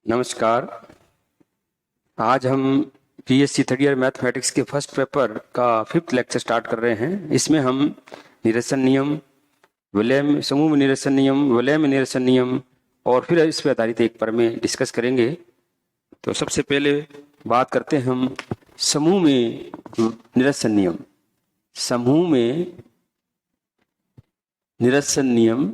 नमस्कार। आज हम बीएससी थर्ड ईयर मैथमेटिक्स के फर्स्ट पेपर का 5th लेक्चर स्टार्ट कर रहे हैं। इसमें हम निरसन नियम, विलय समूह में निरसन नियम, विलय में निरसन नियम और फिर इस पर आधारित एक प्रमेय डिस्कस करेंगे। तो सबसे पहले बात करते हैं हम समूह में निरसन नियम। समूह में निरसन नियम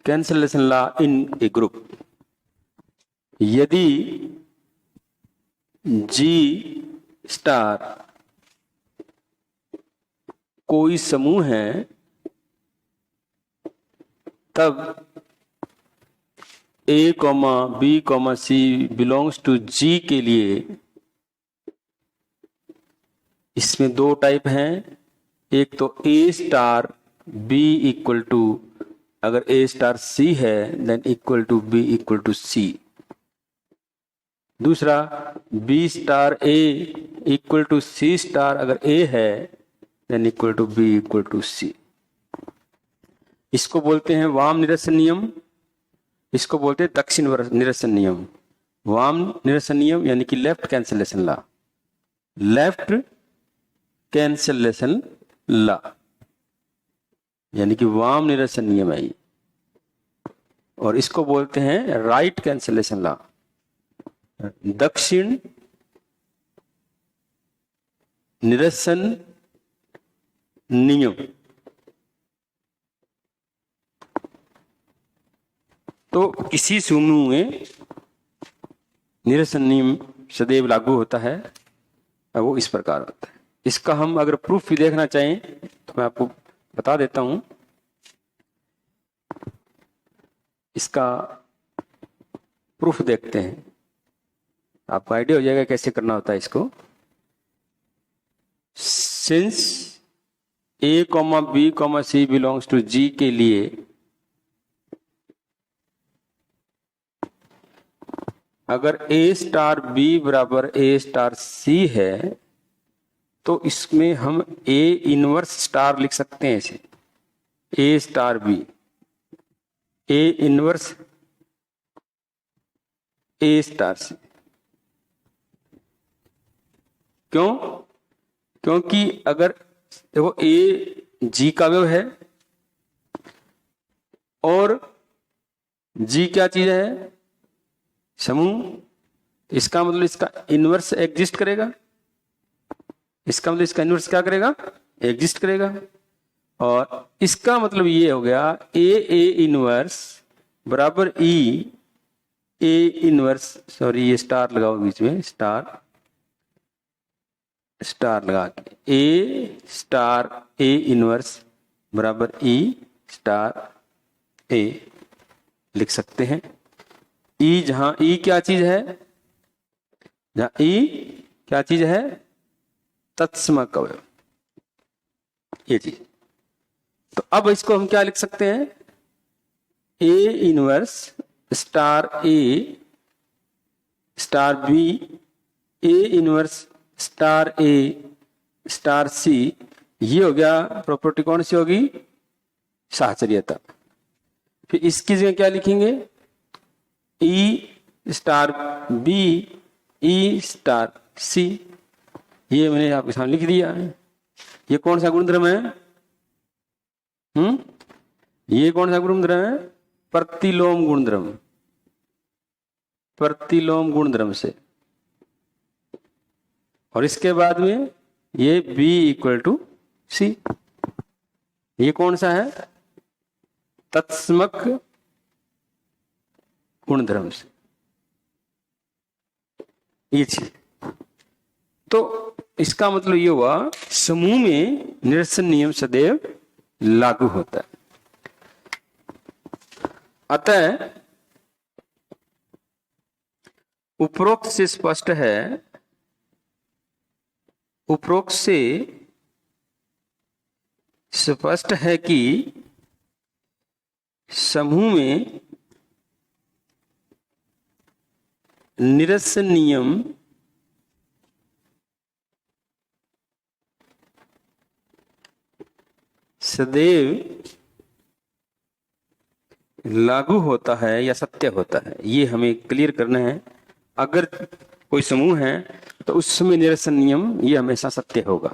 cancellation law in a group. यदि जी स्टार कोई समूह है तब a comma b comma c belongs to G के लिए इसमें दो टाइप हैं। एक तो a star b equal to, अगर ए स्टार सी है then equal to b equal to c. दूसरा b star a equal to c star, अगर ए है then equal to b equal to c. इसको बोलते हैं वाम निरसन नियम, इसको बोलते हैं दक्षिण निरसन नियम। वाम निरसन नियम यानी कि left cancellation law, left cancellation law यानी कि वाम निरसन नियम है। और इसको बोलते हैं राइट कैंसलेशन लॉ, दक्षिण निरसन नियम। तो किसी समूह में निरसन नियम सदैव लागू होता है और वो इस प्रकार होता है। इसका हम अगर प्रूफ भी देखना चाहें तो मैं आपको बता देता हूं। इसका प्रूफ देखते हैं, आपको आइडिया हो जाएगा कैसे करना होता है इसको। Since a comma b comma c belongs to G के लिए अगर ए स्टार बी बराबर ए स्टार सी है तो इसमें हम ए इनवर्स स्टार लिख सकते हैं। इसे a star b, a inverse a star c. क्यों? क्योंकि अगर देखो ए जी का अवयव है और जी क्या चीज है? समूह। इसका मतलब इसका इनवर्स एग्जिस्ट करेगा, इसका मतलब इसका इनवर्स क्या करेगा? एग्जिस्ट करेगा। और इसका मतलब ये हो गया ए इनवर्स बराबर ई ए इनवर्स, सॉरी ये स्टार लगाओ बीच में, स्टार स्टार लगा के ए स्टार ए इनवर्स बराबर ई स्टार ए लिख सकते हैं। ई जहां ई क्या चीज है? जहां ई क्या चीज है? तत्समक अवयव, ये चीज। तो अब इसको हम क्या लिख सकते हैं? A inverse star a star b a inverse star a star c. ये हो गया प्रॉपर्टी, कौन सी होगी? साहचर्यता। फिर इसकी जगह क्या लिखेंगे? ई star B E star c. ये मैंने आपके सामने लिख दिया है। ये कौन सा गुणधर्म है? ये कौन सा गुणधर्म है? प्रतिलोम गुणधर्म, प्रतिलोम गुणधर्म से। और इसके बाद में ये B इक्वल टू सी, ये कौन सा है? तत्समक गुणधर्म से, ये चीज। तो इसका मतलब ये हुआ समूह में निरसन नियम सदैव लागू होता है। अतः उपरोक्त से स्पष्ट है, उपरोक्त से स्पष्ट है कि समूह में निरसन नियम सदैव लागू होता है या सत्य होता है, ये हमें क्लियर करना है। अगर कोई समूह है तो उस समय निरसन नियम ये हमेशा सत्य होगा।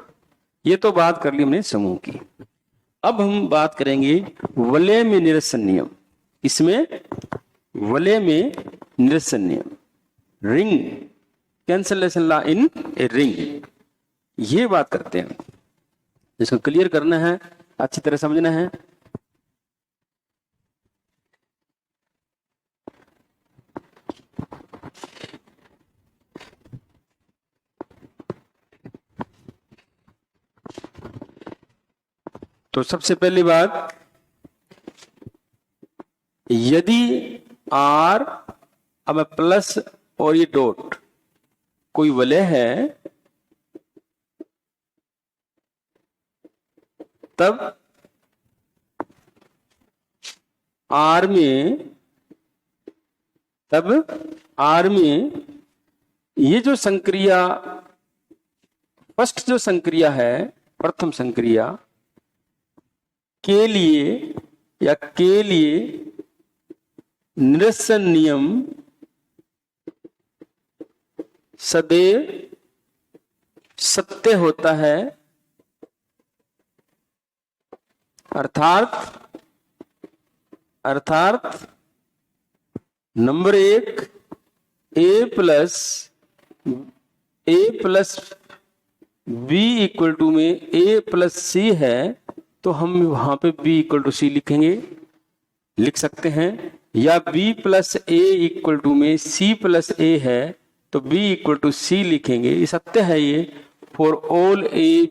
ये तो बात कर ली हमने समूह की। अब हम बात करेंगे वलय में निरसन नियम। इसमें वलय में निरसन नियम, ring cancellation law in a ring, ये बात करते हैं। इसको क्लियर करना है, अच्छी तरह समझना है। तो सबसे पहली बात, यदि आर, अब प्लस और ये डॉट कोई वलय है, तब आर में ये जो संक्रिया, फर्स्ट जो संक्रिया है, प्रथम संक्रिया के लिए निरसन नियम सदैव सत्य होता है। अर्थात नंबर एक, ए प्लस बी इक्वल टू में ए प्लस सी है, तो हम वहां पे बी इक्वल टू सी लिख सकते हैं। या b plus a equal to में सी प्लस ए है तो बी इक्वल टू सी लिखेंगे। ये सत्य है ये for all a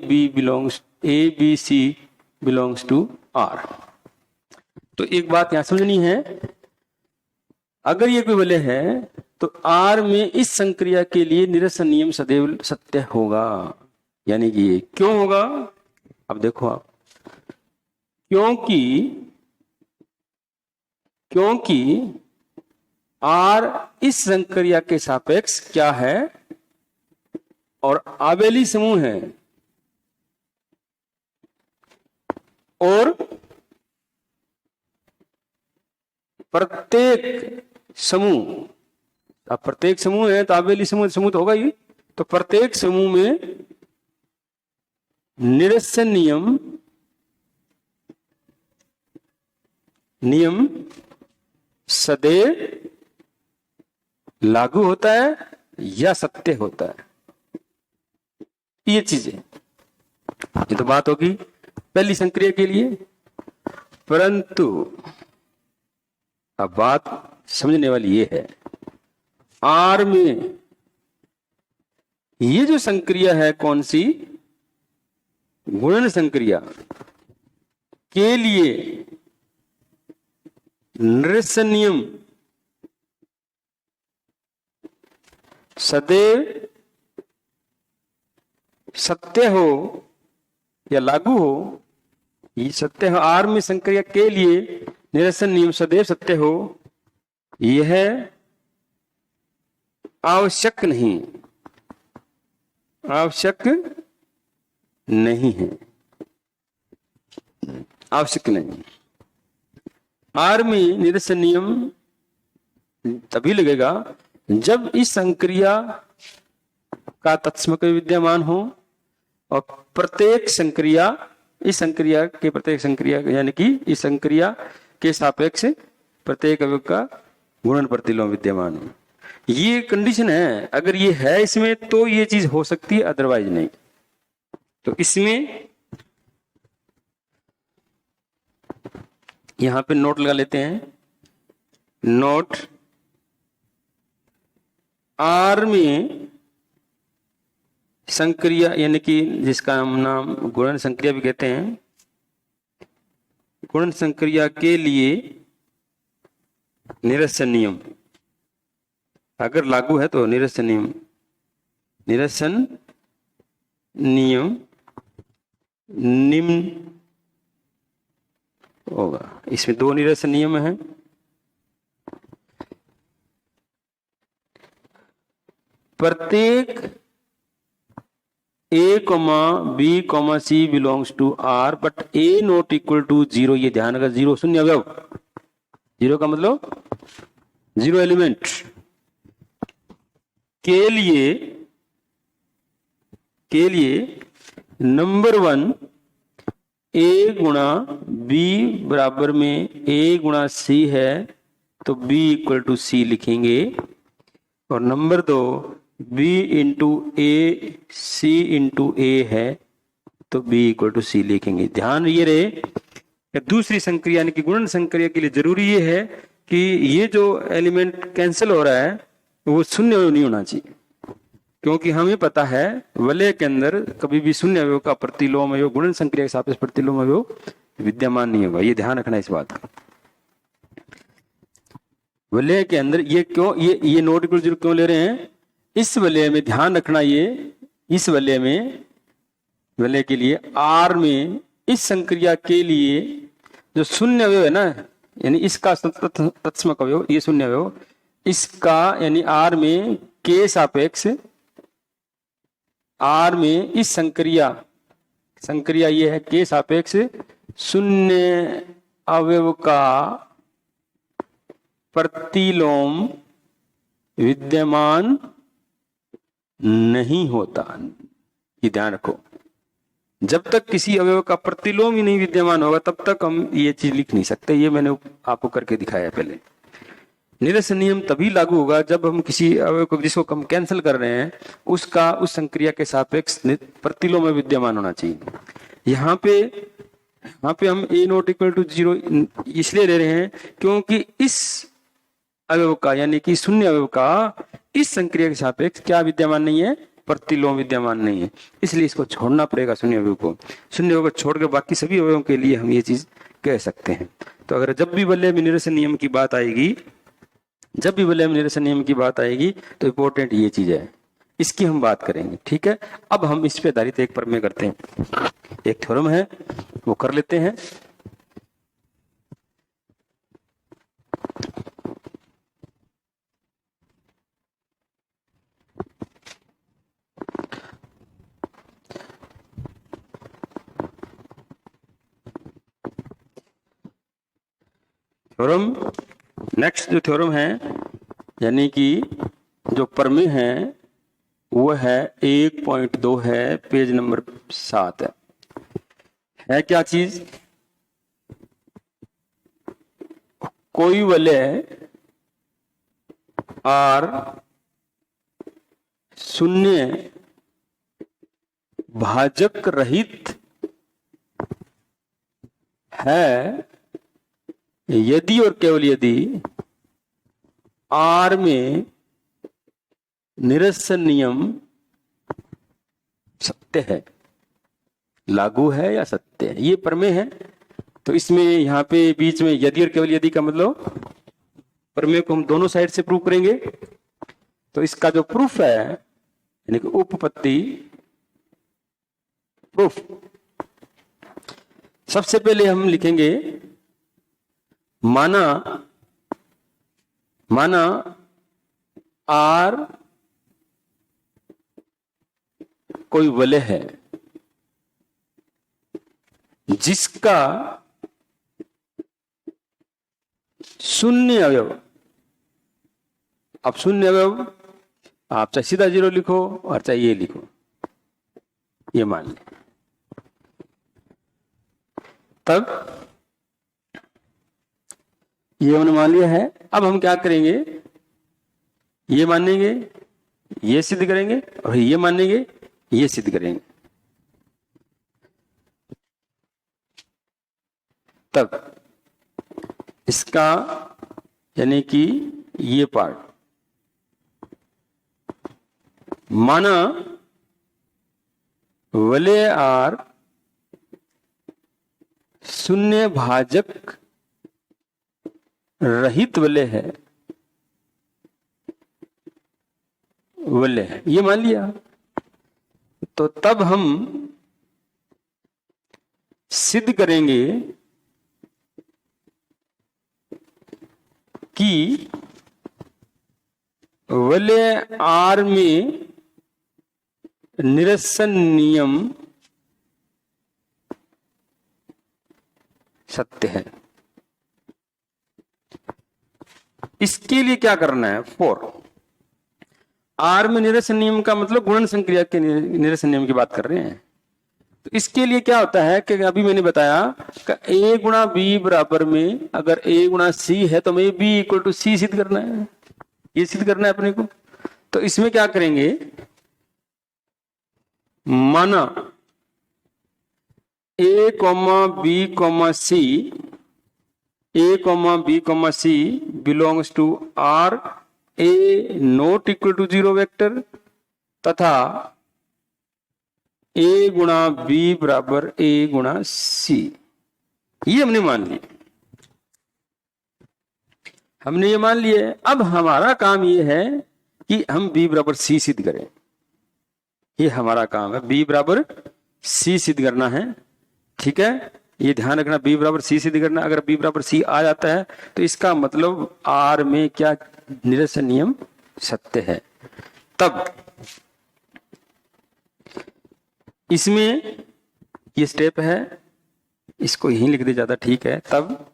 b c belongs to R. तो एक बात यहां समझनी है, अगर ये कोई वलय है तो आर में इस संक्रिया के लिए निरसन नियम सदैव सत्य होगा। यानी कि ये क्यों होगा, अब देखो आप, क्योंकि आर इस संक्रिया के सापेक्ष क्या है, और आबेली समूह है, और प्रत्येक समूह, अब प्रत्येक समूह है तो आबेली समूह तो होगा ही। तो प्रत्येक समूह में निरसन नियम सदैव लागू होता है या सत्य होता है। ये चीजें, ये तो बात होगी पहली संक्रिया के लिए। परंतु अब बात समझने वाली ये है, आर में ये जो संक्रिया है, कौन सी, गुणन संक्रिया के लिए निरसन नियम सदैव सत्य हो या लागू हो, ये सत्य हो। आर में संक्रिया के लिए निरसन नियम सदैव सत्य हो, यह आवश्यक नहीं है, आवश्यक नहीं। आर में निरसन नियम तभी लगेगा जब इस संक्रिया का तत्समक विद्यमान हो और प्रत्येक संक्रिया, इस संक्रिया के प्रत्येक संक्रिया यानी कि इस संक्रिया के सापेक्ष प्रत्येक अवयव का गुणन प्रतिलोम विद्यमान हो। ये कंडीशन है, अगर ये है इसमें तो ये चीज हो सकती है, अदरवाइज नहीं। तो इसमें यहां पे नोट लगा लेते हैं, नोट आर में संक्रिया यानी कि जिसका नाम गुणन संक्रिया भी कहते हैं, गुणन संक्रिया के लिए निरसन नियम अगर लागू है तो निरसन नियम निम्न होगा। इसमें दो निरसन नियम हैं। प्रत्येक a comma b comma c belongs to R but a not equal to 0, ये ध्यान रखा, 0 शून्य अवयव जीरो का मतलब जीरो एलिमेंट के लिए नंबर 1 ए गुणा बी बराबर में ए गुणा सी है तो बी इक्वल टू सी लिखेंगे, और नंबर 2 बी इंटू ए सी इंटू ए है तो बी इक्वल टू सी लिखेंगे। ध्यान ये रहे कि दूसरी संक्रिया यानी कि गुणन संक्रिया के लिए जरूरी ये है कि ये जो एलिमेंट कैंसिल हो रहा है वो शून्य नहीं होना चाहिए, क्योंकि हमें पता है वलय के अंदर कभी भी शून्य अवयव का प्रतिलोम अवयव गुणन संक्रिया के सापेक्ष प्रतिलोम अवयव विद्यमान नहीं होगा। ये ध्यान रखना इस बात का। वलय के अंदर ये क्यों ये नोट इक्वल जीरो क्यों ले रहे हैं, इस वलय में ध्यान रखना, ये इस वलय में वलय के लिए आर में इस संक्रिया के लिए जो शून्य अवयव है ना, यानी इसका तत्समक अवयव ये शून्य अवयव, इसका यानी आर में के सापेक्ष आर में इस संक्रिया ये है के सापेक्ष शून्य अवयव का प्रतिलोम विद्यमान नहीं होता। ये ध्यान रखो, जब तक किसी अवयव का प्रतिलोम ही नहीं विद्यमान होगा तब तक हम ये चीज लिख नहीं सकते। ये मैंने आपको करके दिखाया पहले। निरसन नियम तभी लागू होगा जब हम किसी अवयव को जिसको हम कैंसिल कर रहे हैं उसका उस संक्रिया के सापेक्ष प्रतिलोम में विद्यमान होना चाहिए। यहाँ पे हम ए नॉट इक्वल टू जीरो इसलिए ले रहे हैं क्योंकि इस अवयव का यानी कि शून्य अवयव का इस संक्रिया के सापेक्ष क्या विद्यमान नहीं है, प्रतिलोम विद्यमान नहीं है, इसलिए इसको छोड़ना पड़ेगा शून्य अवयव को। शून्य अवयव को छोड़ के बाकी सभी अवयवों के लिए हम ये चीज कह सकते हैं। तो अगर जब भी वलय में निरसन नियम की बात आएगी तो इंपॉर्टेंट ये चीज है, इसकी हम बात करेंगे। ठीक है, अब हम इस पे आधारित एक प्रमेय करते हैं। एक थ्योरम है वो कर लेते हैं। थ्योरम नेक्स्ट जो थ्योरम है यानी कि जो प्रमेय है वो है 1.2 है, पेज नंबर 7 है क्या चीज, कोई वलय आर शून्य भाजक रहित है यदि और केवल यदि आर में निरसन नियम सत्य है, लागू है या सत्य है। ये प्रमेय है। तो इसमें यहाँ पे बीच में यदि और केवल यदि का मतलब प्रमेय को हम दोनों साइड से प्रूव करेंगे। तो इसका जो प्रूफ है यानी कि उपपत्ति प्रूफ, सबसे पहले हम लिखेंगे माना आर कोई वलय है जिसका शून्य अवयव, अब शून्य अवयव आप चाहे सीधा जीरो लिखो और चाहे ये लिखो, ये मान लें। तब ये हमने मान लिया है। अब हम क्या करेंगे, ये मानेंगे, ये सिद्ध करेंगे और ये मानेंगे, ये सिद्ध करेंगे। तब इसका यानी कि ये पार्ट माना वलय आर शून्य भाजक रहित वलय है, वलय है, ये मान लिया। तो तब हम सिद्ध करेंगे कि वलय आर में निरसन नियम सत्य है। इसके लिए क्या करना है, फोर। आर में निरसन नियम का मतलब गुणन संक्रिया के निरसन नियम की बात कर रहे हैं। तो इसके लिए क्या होता है कि अभी मैंने बताया कि ए गुणा बी बराबर में अगर ए गुणा सी है तो हमें बी इक्वल टू सी सिद्ध करना है, ये सिद्ध करना है अपने को। तो इसमें क्या करेंगे, माना a comma b comma c, a comma b comma c belongs to R a not equal to 0 vector तथा ए गुणा बी बराबर ए गुणा सी। ये हमने मान लिया, हमने ये मान लिए। अब हमारा काम ये है कि हम बी बराबर सी सिद्ध करें, ये हमारा काम है, बी बराबर सी सिद्ध करना है। ठीक है, ये ध्यान रखना, बी बराबर सी सिद्ध करना। अगर बी बराबर सी आ जाता है तो इसका मतलब आर में क्या निरसन नियम सत्य है। तब इसमें ये स्टेप है, इसको यहीं लिख दे ज्यादा ठीक है। तब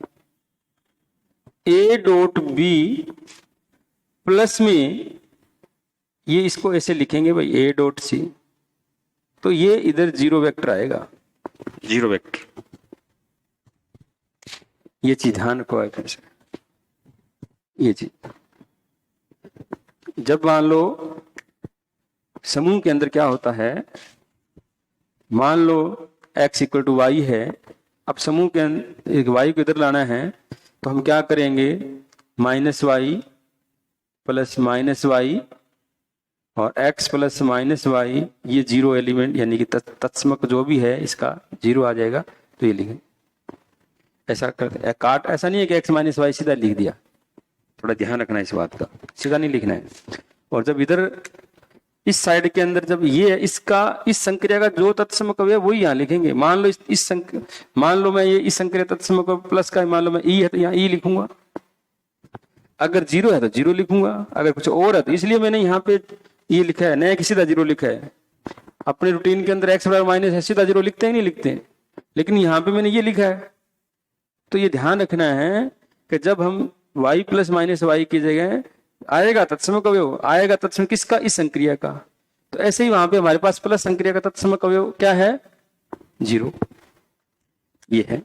ए डॉट बी प्लस में ये इसको ऐसे लिखेंगे भाई ए डॉट सी, तो ये इधर 0 वेक्टर आएगा, 0 वेक्टर। ये चीज ध्यान रखो है फिर से, ये चीज जब मान लो समूह के अंदर क्या होता है, मान लो x इक्वल टू वाई है। अब समूह के अंदर y को इधर लाना है तो हम क्या करेंगे, minus y plus minus y और x प्लस माइनस वाई, ये 0 एलिमेंट यानी कि तत्समक जो भी है इसका 0 आ जाएगा। तो ये लिखें, ऐसा करते हैं काट, ऐसा नहीं है कि x माइनस वाई सीधा लिख दिया, थोड़ा ध्यान रखना इस बात का, सीधा नहीं लिखना है। और जब इधर इस साइड के अंदर जब ये इसका इस संक्रिया का जो तत्समक है वही यहाँ लिखेंगे। मान लो मान लो मैं ये इस संक्रिया तत्समक प्लस का, मान लो मैं ई है तो यहाँ ई लिखूंगा, अगर 0 है तो 0 लिखूंगा, अगर कुछ और है तो इसलिए मैंने यहाँ पे ये लिखा है, नया कि सीधा 0 लिखा है। अपने रूटीन के अंदर x बराबर माइनस है सीधा 0 लिखते हैं नहीं लिखते, लेकिन यहाँ पे मैंने ये लिखा है। तो ये ध्यान रखना है कि जब हम y प्लस माइनस वाई की जगह आएगा तत्समक अवयव, आएगा तत्समक किसका, इस संक्रिया का, तो ऐसे ही वहां पे हमारे पास प्लस संक्रिया का तत्समक अवयव क्या है, 0। ये है।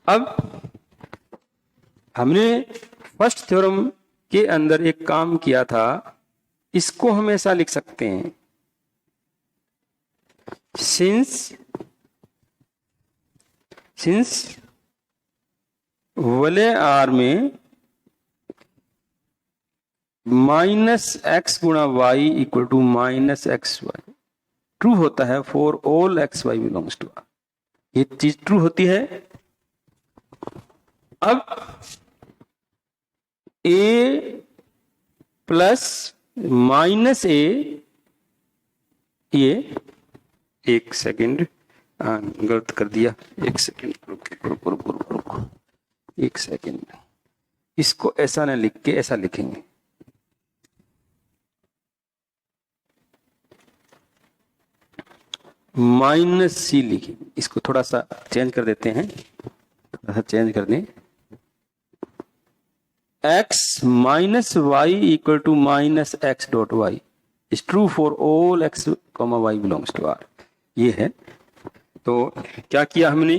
अब हमने फर्स्ट थ्योरम के अंदर एक काम किया था, इसको हम ऐसा लिख सकते हैं, सिंस वले आर में माइनस एक्स गुणा y equal to minus x y true होता है for all x y belongs to R, ये चीज ट्रू होती है। अब ए प्लस माइनस ए, ये एक सेकेंड गलत कर दिया, एक सेकेंड रुको, एक सेकेंड, इसको ऐसा ना लिख के ऐसा लिखेंगे, माइनस सी लिखेंगे। इसको थोड़ा सा चेंज कर देते हैं, थोड़ा सा चेंज कर दें, x minus y equal to minus x dot y is true for all x comma y belongs to R, ये है। तो क्या किया हमने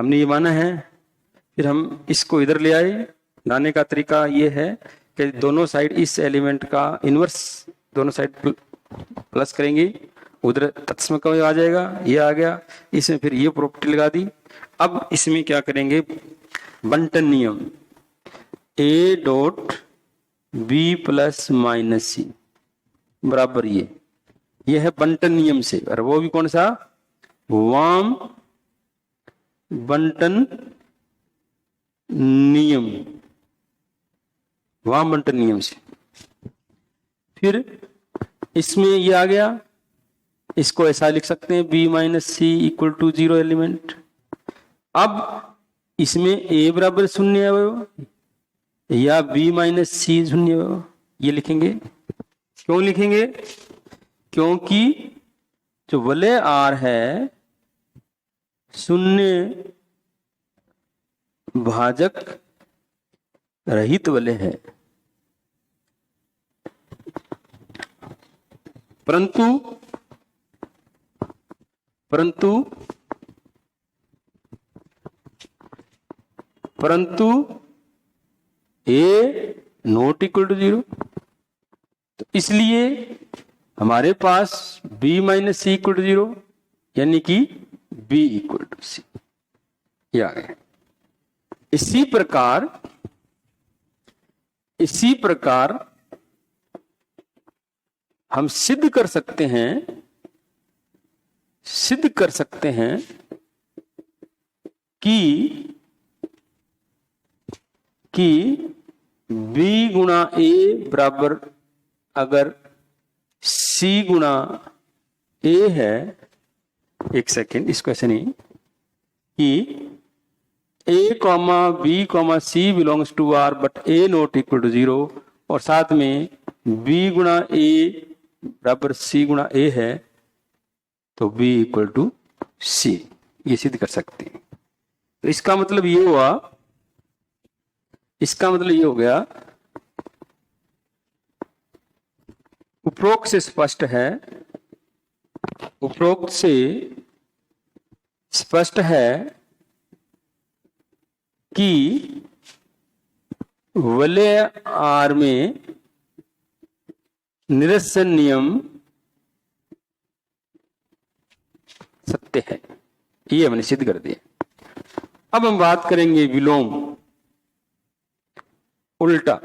ये माना है, फिर हम इसको इधर ले आए। लाने का तरीका ये है कि दोनों साइड इस एलिमेंट का इनवर्स दोनों साइड प्लस करेंगे, उधर तत्समक आ जाएगा, ये आ गया, इसमें फिर ये प्रॉपर्टी लगा दी। अब इसमें क्या करेंगे, बंटन नियम, a dot b plus minus c बराबर ये है बंटन नियम से। और वो भी कौन सा, वाम बंटन नियम, वाम बंटन नियम से। फिर इसमें ये आ गया, इसको ऐसा लिख सकते हैं b minus c equal to 0 element. अब इसमें ए बराबर शून्य है या बी माइनस सी शून्य है, ये लिखेंगे। क्यों लिखेंगे, क्योंकि जो वलय आर है शून्य भाजक रहित वलय है, परंतु ए नॉट इक्वल टू 0। तो इसलिए हमारे पास b minus c equal to 0, यानी कि b इक्वल टू सी, ये आ गया। इसी प्रकार हम सिद्ध कर सकते हैं कि b गुणा a बराबर अगर c गुणा a है, एक सेकेंड, इसको ऐसे नहीं, कि a comma b comma c belongs to r but a not equal to 0, और साथ में b गुणा a बराबर c गुणा a है, तो b इक्वल टू c, ये सिद्ध कर सकते हैं। तो इसका मतलब ये हो गया, उपरोक्त से स्पष्ट है कि वलय R में निरसन नियम सत्य है, ये हमने सिद्ध कर दिया। अब हम बात करेंगे विलोम, उल्टा,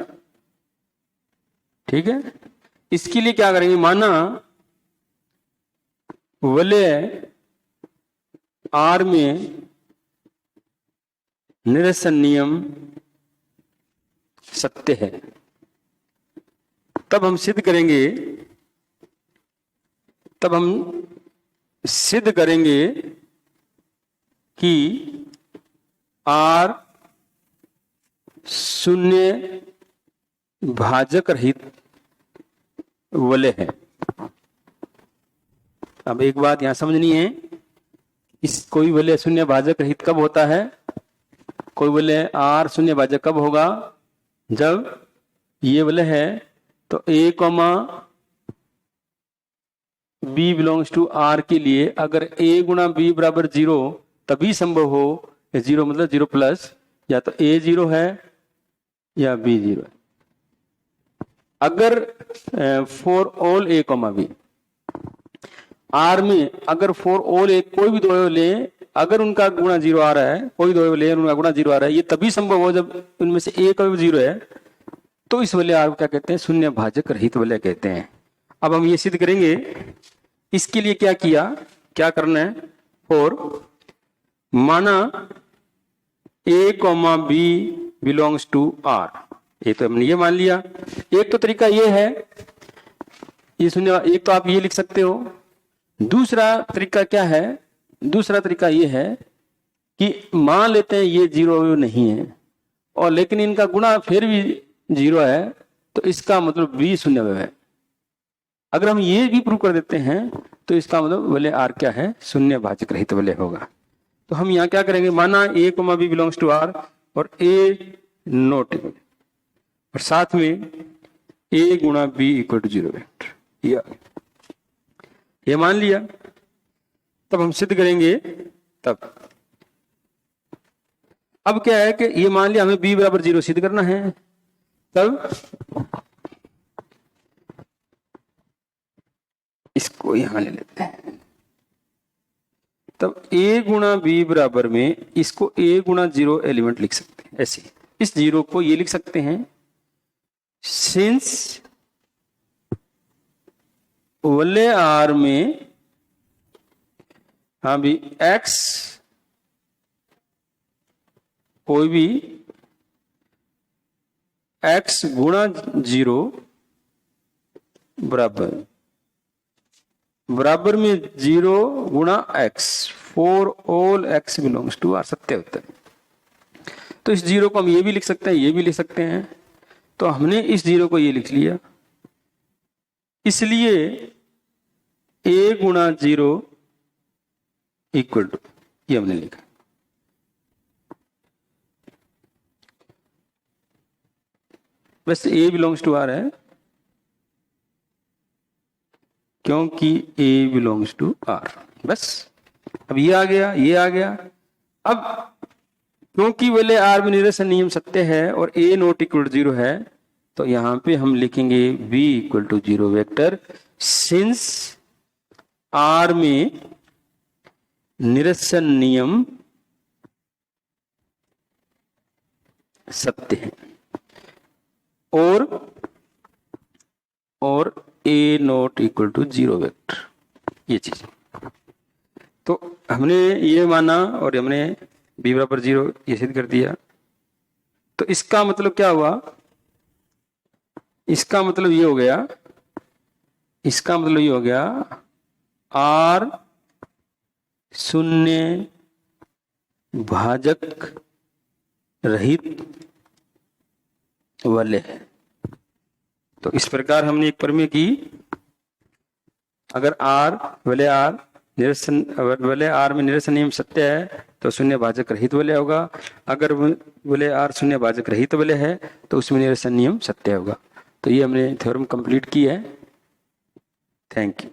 ठीक है। इसके लिए क्या करेंगे, माना वलय R में निरसन नियम सत्य है, तब हम सिद्ध करेंगे कि R शून्य भाजक रहित वलय है। अब एक बात यहां समझनी है, कोई वलय शून्य भाजक रहित कब होता है, कोई वलय R शून्य भाजक कब होगा, जब ये वलय है तो a comma b belongs to R के लिए अगर a गुणा b बराबर 0 तभी संभव हो, 0 मतलब 0 प्लस, या तो a 0 है या b 0 है। अगर for all a comma b, R में अगर फॉर ऑल a कोई भी दो ले, अगर उनका गुणा 0 आ रहा है, कोई दो ले उनका गुणा 0 आ रहा है, ये तभी संभव हो जब उनमें से a का भी 0 है, तो इस वलय R को क्या कहते हैं, शून्य भाजक रहित वलय कहते हैं। अब हम ये सिद्ध करेंगे। इसके लिए क्या करना है, और माना a comma b belongs to R, ये तो हमने ये मान लिया। एक तो तरीका ये है, ये शून्य, एक तो आप ये लिख सकते हो। दूसरा तरीका क्या है, दूसरा तरीका ये है कि मान लेते हैं ये 0 नहीं है, और लेकिन इनका गुणा फिर भी 0 है, तो इसका मतलब b शून्य है। अगर हम ये भी प्रूव कर देते हैं तो इसका मतलब वलय R क्या है, शून्य भाजक रहित वलय होगा। तो हम यहाँ क्या करेंगे, माना a comma b belongs to R और a नॉट इक्वल, और साथ में a गुणा b इक्वल टू 0 वेक्टर, ये मान लिया। तब हम सिद्ध करेंगे। तब अब क्या है कि ये मान लिया हमें b बराबर 0 सिद्ध करना है, तब इसको यहां ले लेते हैं। तब a गुणा b बराबर में इसको a गुणा 0 एलिमेंट लिख सकते हैं, ऐसे इस 0 को ये लिख सकते हैं, सिंस वलय R में हाँ भी x कोई भी x गुणा 0 बराबर में 0 गुणा x for all x belongs to R सत्य होता है। तो इस 0 को हम ये भी लिख सकते हैं, ये भी लिख सकते हैं। तो हमने इस 0 को ये लिख लिया, इसलिए a गुणा 0 इक्वल टू, ये हमने लिखा। बस ए बिलोंग्स टू आर है क्योंकि ए बिलोंग्स टू आर। बस अब ये आ गया, ये आ गया। अब क्योंकि बोले आर में निरसन नियम सत्य है और ए नॉट इक्वल टू 0 है, तो यहां पे हम लिखेंगे b equal to 0 vector, since R में निरसन नियम सत्य है और a not equal to 0 vector, ये चीज। तो हमने ये माना और हमने बी बराबर 0 ये सिद्ध कर दिया। तो इसका मतलब क्या हुआ, इसका मतलब ये हो गया, इसका मतलब ये हो गया आर शून्य भाजक रहित वलय है। तो इस प्रकार हमने एक प्रमेय की, अगर आर वलय आर निरसन वलय आर में निरसन नियम सत्य है तो शून्य भाजक रहित वलय होगा, अगर वलय आर शून्य भाजक रहित वलय है तो उसमें निरसन नियम सत्य होगा। तो ये हमने थ्योरम कंप्लीट की है। Thank you.